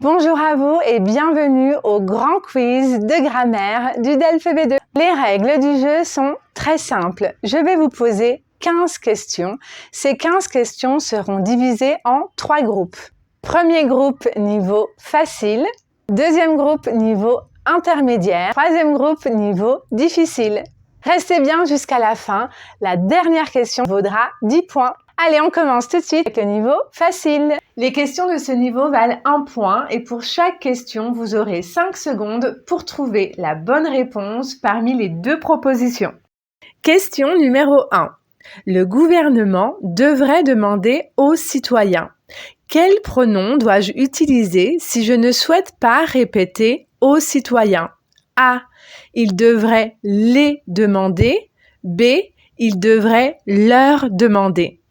Bonjour à vous et bienvenue au grand quiz de grammaire du DELF B2. Les règles du jeu sont très simples. Je vais vous poser 15 questions. Ces 15 questions seront divisées en 3 groupes. Premier groupe niveau facile, deuxième groupe niveau intermédiaire, troisième groupe niveau difficile. Restez bien jusqu'à la fin. La dernière question vaudra 10 points. Allez, on commence tout de suite avec le niveau facile. Les questions de ce niveau valent 1 point et pour chaque question, vous aurez 5 secondes pour trouver la bonne réponse parmi les 2 propositions. Question numéro 1. Le gouvernement devrait demander aux citoyens: quel pronom dois-je utiliser si je ne souhaite pas répéter aux citoyens? A. Il devrait les demander. B. Il devrait leur demander.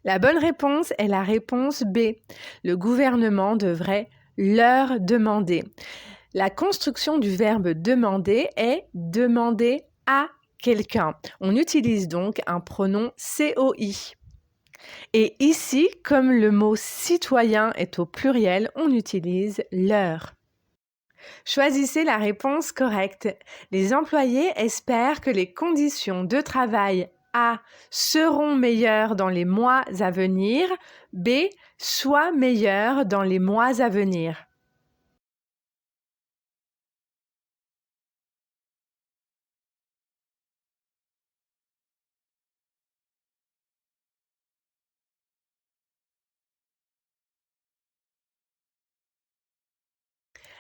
La bonne réponse est la réponse B. Le gouvernement devrait leur demander. La construction du verbe demander est demander à quelqu'un. On utilise donc un pronom COI. Et ici, comme le mot citoyen est au pluriel, on utilise leur. Choisissez la réponse correcte. Les employés espèrent que les conditions de travail A seront meilleures dans les mois à venir, B soient meilleures dans les mois à venir.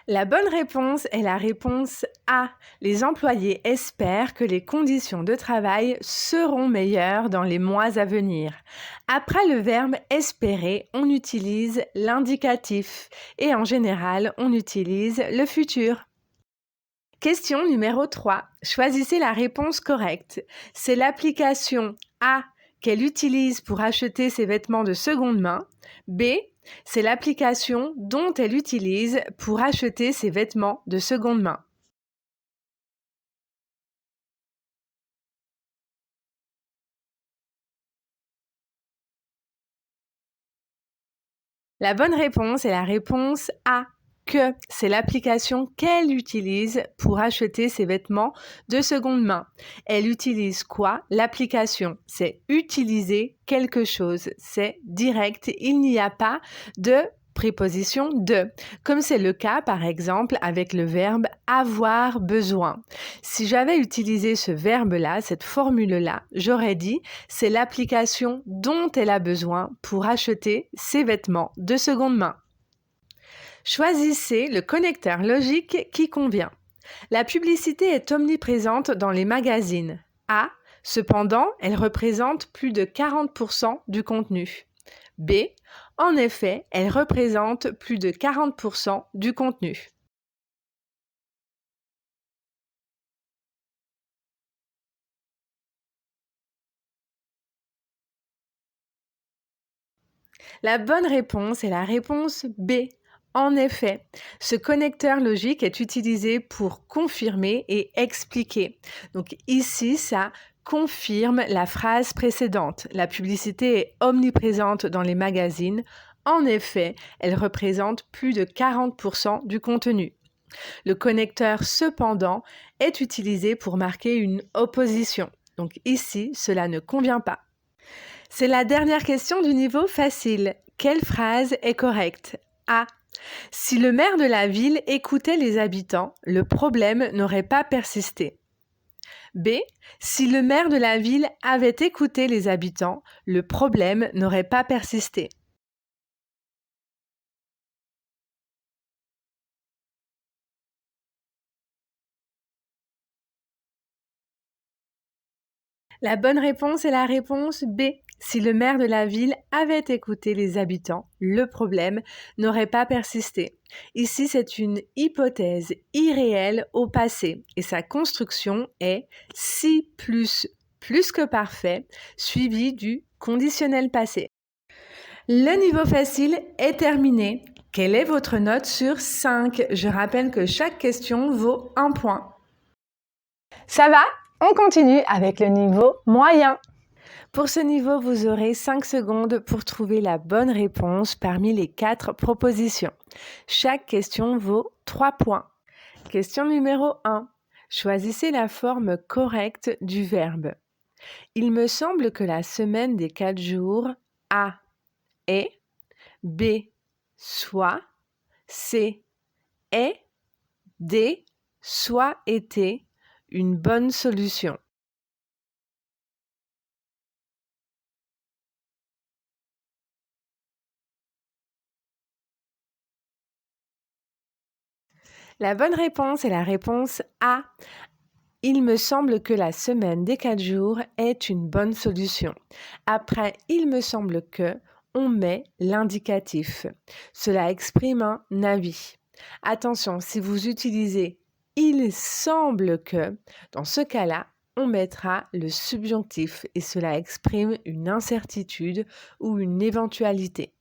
La bonne réponse est la réponse A. Les employés espèrent que les conditions de travail seront meilleures dans les mois à venir. Après le verbe espérer, on utilise l'indicatif et en général, on utilise le futur. Question numéro 3. Choisissez la réponse correcte. C'est l'application A qu'elle utilise pour acheter ses vêtements de seconde main. B. C'est l'application dont elle utilise pour acheter ses vêtements de seconde main. La bonne réponse est la réponse A. Que c'est l'application qu'elle utilise pour acheter ses vêtements de seconde main. Elle utilise quoi? L'application, c'est utiliser quelque chose, c'est direct, il n'y a pas de préposition de, comme c'est le cas par exemple avec le verbe avoir besoin. Si j'avais utilisé ce verbe-là, cette formule-là, j'aurais dit c'est l'application dont elle a besoin pour acheter ses vêtements de seconde main. Choisissez le connecteur logique qui convient. La publicité est omniprésente dans les magazines. A. Cependant, elle représente plus de 40% du contenu. B. En effet, elle représente plus de 40% du contenu. La bonne réponse est la réponse B. En effet, ce connecteur logique est utilisé pour confirmer et expliquer. Donc ici, ça confirme la phrase précédente. La publicité est omniprésente dans les magazines. En effet, elle représente plus de 40% du contenu. Le connecteur cependant est utilisé pour marquer une opposition. Donc ici, cela ne convient pas. C'est la dernière question du niveau facile. Quelle phrase est correcte? A. Si le maire de la ville écoutait les habitants, le problème n'aurait pas persisté. B. Si le maire de la ville avait écouté les habitants, le problème n'aurait pas persisté. La bonne réponse est la réponse B. Si le maire de la ville avait écouté les habitants, le problème n'aurait pas persisté. Ici, c'est une hypothèse irréelle au passé et sa construction est si plus que parfait, suivi du conditionnel passé. Le niveau facile est terminé. Quelle est votre note sur 5? Je rappelle que chaque question vaut 1 point. Ça va? On continue avec le niveau moyen. Pour ce niveau, vous aurez 5 secondes pour trouver la bonne réponse parmi les 4 propositions. Chaque question vaut 3 points. Question numéro 1. Choisissez la forme correcte du verbe. Il me semble que la semaine des 4 jours A est, B soit, C est, D soit été une bonne solution. La bonne réponse est la réponse A. Il me semble que la semaine des 4 jours est une bonne solution. Après, il me semble que, on met l'indicatif. Cela exprime un avis. Attention, si vous utilisez il semble que, dans ce cas-là, on mettra le subjonctif et cela exprime une incertitude ou une éventualité.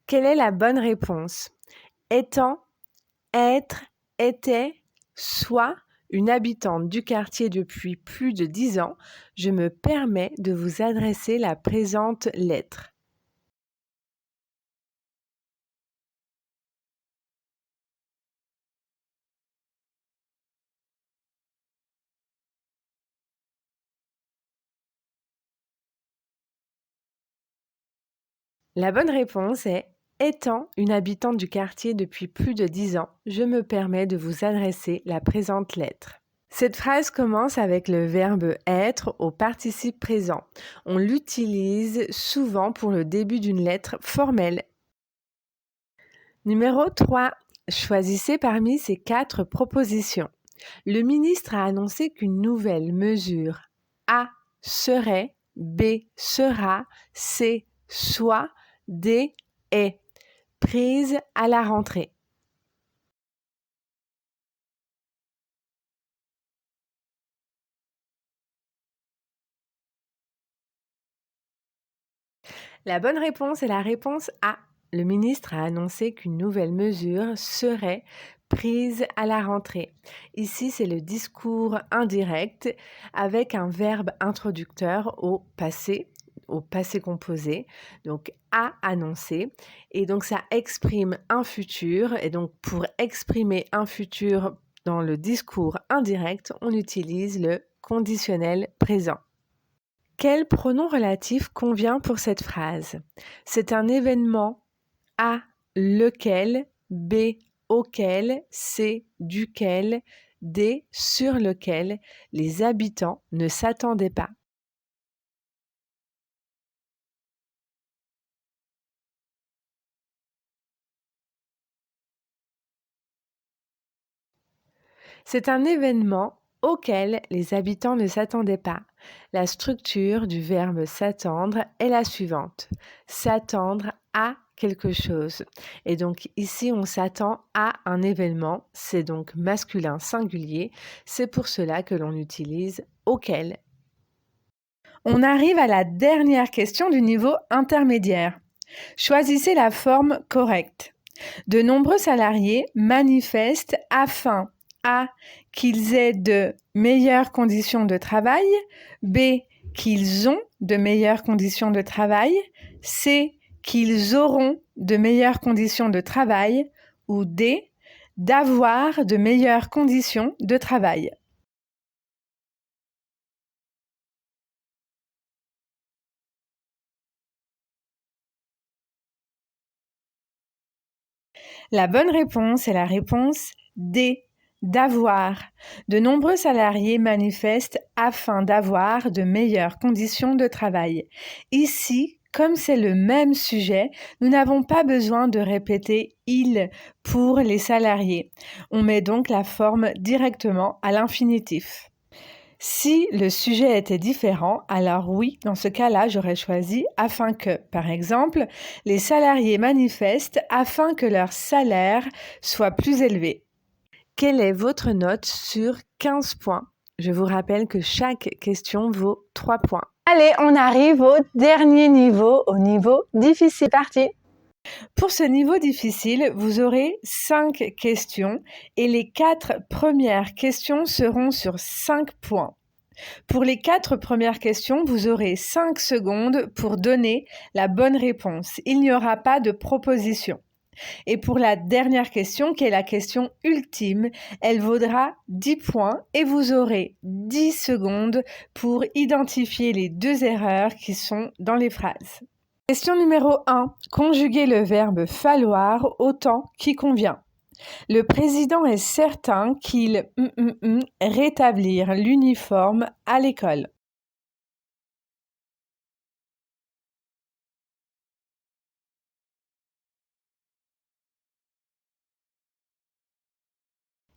Quelle est la bonne réponse? Étant, être, était, soit une habitante du quartier depuis plus de 10 ans, je me permets de vous adresser la présente lettre. La bonne réponse est étant une habitante du quartier depuis plus de 10 ans, je me permets de vous adresser la présente lettre. Cette phrase commence avec le verbe être au participe présent. On l'utilise souvent pour le début d'une lettre formelle. Numéro 3. Choisissez parmi ces 4 propositions. Le ministre a annoncé qu'une nouvelle mesure A serait, B sera, C soit, D est prise à la rentrée. La bonne réponse est la réponse A. Le ministre a annoncé qu'une nouvelle mesure serait prise à la rentrée. Ici, c'est le discours indirect avec un verbe introducteur au passé composé, donc a annoncé, et donc ça exprime un futur, et donc pour exprimer un futur dans le discours indirect, on utilise le conditionnel présent. Quel pronom relatif convient pour cette phrase? C'est un événement A lequel, B auquel, C duquel, D sur lequel les habitants ne s'attendaient pas. C'est un événement auquel les habitants ne s'attendaient pas. La structure du verbe s'attendre est la suivante. S'attendre à quelque chose. Et donc ici, on s'attend à un événement. C'est donc masculin singulier. C'est pour cela que l'on utilise auquel. On arrive à la dernière question du niveau intermédiaire. Choisissez la forme correcte. De nombreux salariés manifestent afin A. Qu'ils aient de meilleures conditions de travail, B. Qu'ils ont de meilleures conditions de travail, C. Qu'ils auront de meilleures conditions de travail ou D. D'avoir de meilleures conditions de travail. La bonne réponse est la réponse D. D'avoir. De nombreux salariés manifestent afin d'avoir de meilleures conditions de travail. Ici, comme c'est le même sujet, nous n'avons pas besoin de répéter « il » pour les salariés. On met donc la forme directement à l'infinitif. Si le sujet était différent, alors oui, dans ce cas-là, j'aurais choisi « afin que ». Par exemple, les salariés manifestent afin que leur salaire soit plus élevé. Quelle est votre note sur 15 points? Je vous rappelle que chaque question vaut 3 points. Allez, on arrive au dernier niveau, au niveau difficile. Parti! Pour ce niveau difficile, vous aurez 5 questions et les 4 premières questions seront sur 5 points. Pour les 4 premières questions, vous aurez 5 secondes pour donner la bonne réponse. Il n'y aura pas de proposition. Et pour la dernière question, qui est la question ultime, elle vaudra 10 points et vous aurez 10 secondes pour identifier les 2 erreurs qui sont dans les phrases. Question numéro 1. Conjuguez le verbe falloir au temps qui convient. Le président est certain qu'il rétablir l'uniforme à l'école.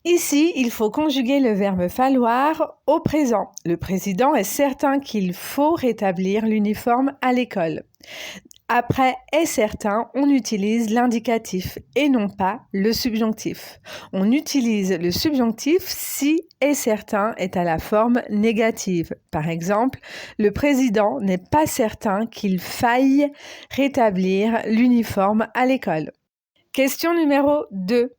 Ici, il faut conjuguer le verbe falloir au présent. Le président est certain qu'il faut rétablir l'uniforme à l'école. Après est certain, on utilise l'indicatif et non pas le subjonctif. On utilise le subjonctif si est certain est à la forme négative. Par exemple, le président n'est pas certain qu'il faille rétablir l'uniforme à l'école. Question numéro 2.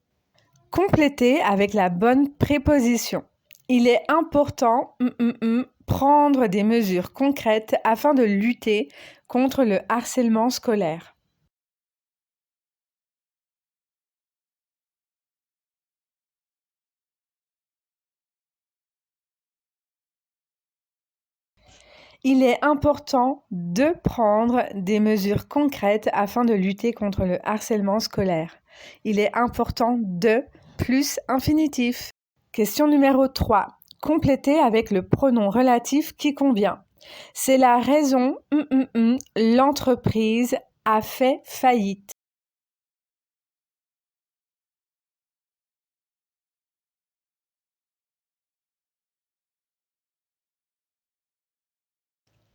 Complétez avec la bonne préposition. Il est important prendre des mesures concrètes afin de lutter contre le harcèlement scolaire. Il est important de prendre des mesures concrètes afin de lutter contre le harcèlement scolaire. Il est important de plus infinitif. Question numéro 3. Complétez avec le pronom relatif qui convient. C'est la raison, l'entreprise a fait faillite.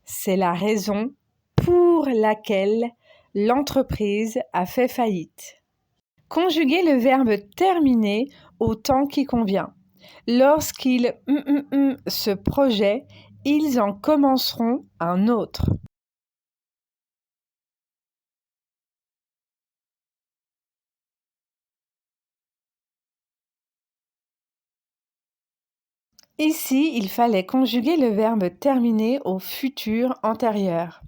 C'est la raison pour laquelle l'entreprise a fait faillite. Conjuguez le verbe terminer au temps qui convient. Lorsqu'ils ce projet, ils en commenceront un autre. Ici, il fallait conjuguer le verbe terminer au futur antérieur.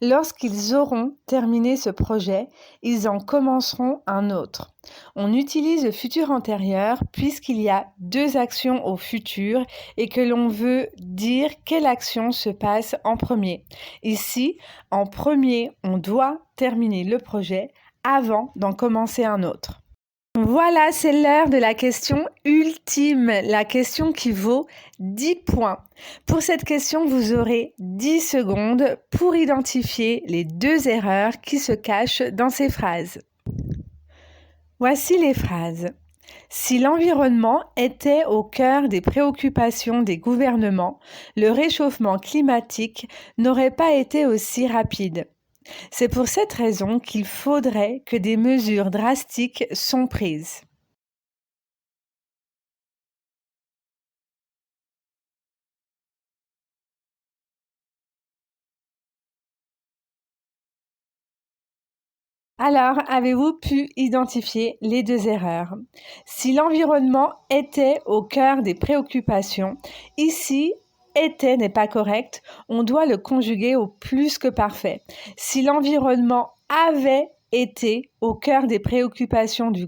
Lorsqu'ils auront terminé ce projet, ils en commenceront un autre. On utilise le futur antérieur puisqu'il y a 2 actions au futur et que l'on veut dire quelle action se passe en premier. Ici, en premier, on doit terminer le projet avant d'en commencer un autre. Voilà, c'est l'heure de la question ultime, la question qui vaut 10 points. Pour cette question, vous aurez 10 secondes pour identifier les 2 erreurs qui se cachent dans ces phrases. Voici les phrases. Si l'environnement était au cœur des préoccupations des gouvernements, le réchauffement climatique n'aurait pas été aussi rapide. C'est pour cette raison qu'il faudrait que des mesures drastiques soient prises. Alors, avez-vous pu identifier les 2 erreurs? Si l'environnement était au cœur des préoccupations, ici, était n'est pas correct, on doit le conjuguer au plus que parfait. Si l'environnement avait été au cœur des préoccupations des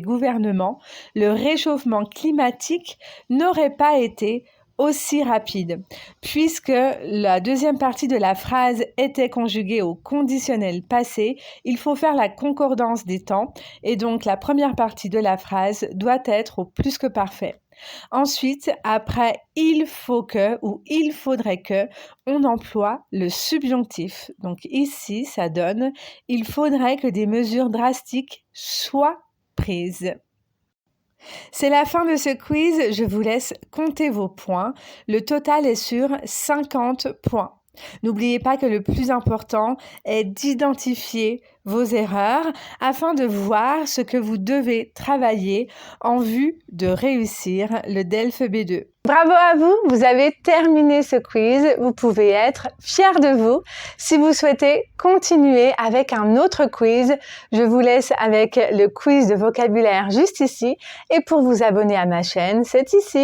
gouvernements, le réchauffement climatique n'aurait pas été aussi rapide. Puisque la deuxième partie de la phrase était conjuguée au conditionnel passé, il faut faire la concordance des temps et donc la première partie de la phrase doit être au plus que parfait. Ensuite, après il faut que ou il faudrait que, on emploie le subjonctif. Donc ici, ça donne il faudrait que des mesures drastiques soient prises. C'est la fin de ce quiz, je vous laisse compter vos points. Le total est sur 50 points. N'oubliez pas que le plus important est d'identifier vos erreurs afin de voir ce que vous devez travailler en vue de réussir le DELF B2. Bravo à vous, vous avez terminé ce quiz, vous pouvez être fiers de vous. Si vous souhaitez continuer avec un autre quiz, je vous laisse avec le quiz de vocabulaire juste ici et pour vous abonner à ma chaîne, c'est ici.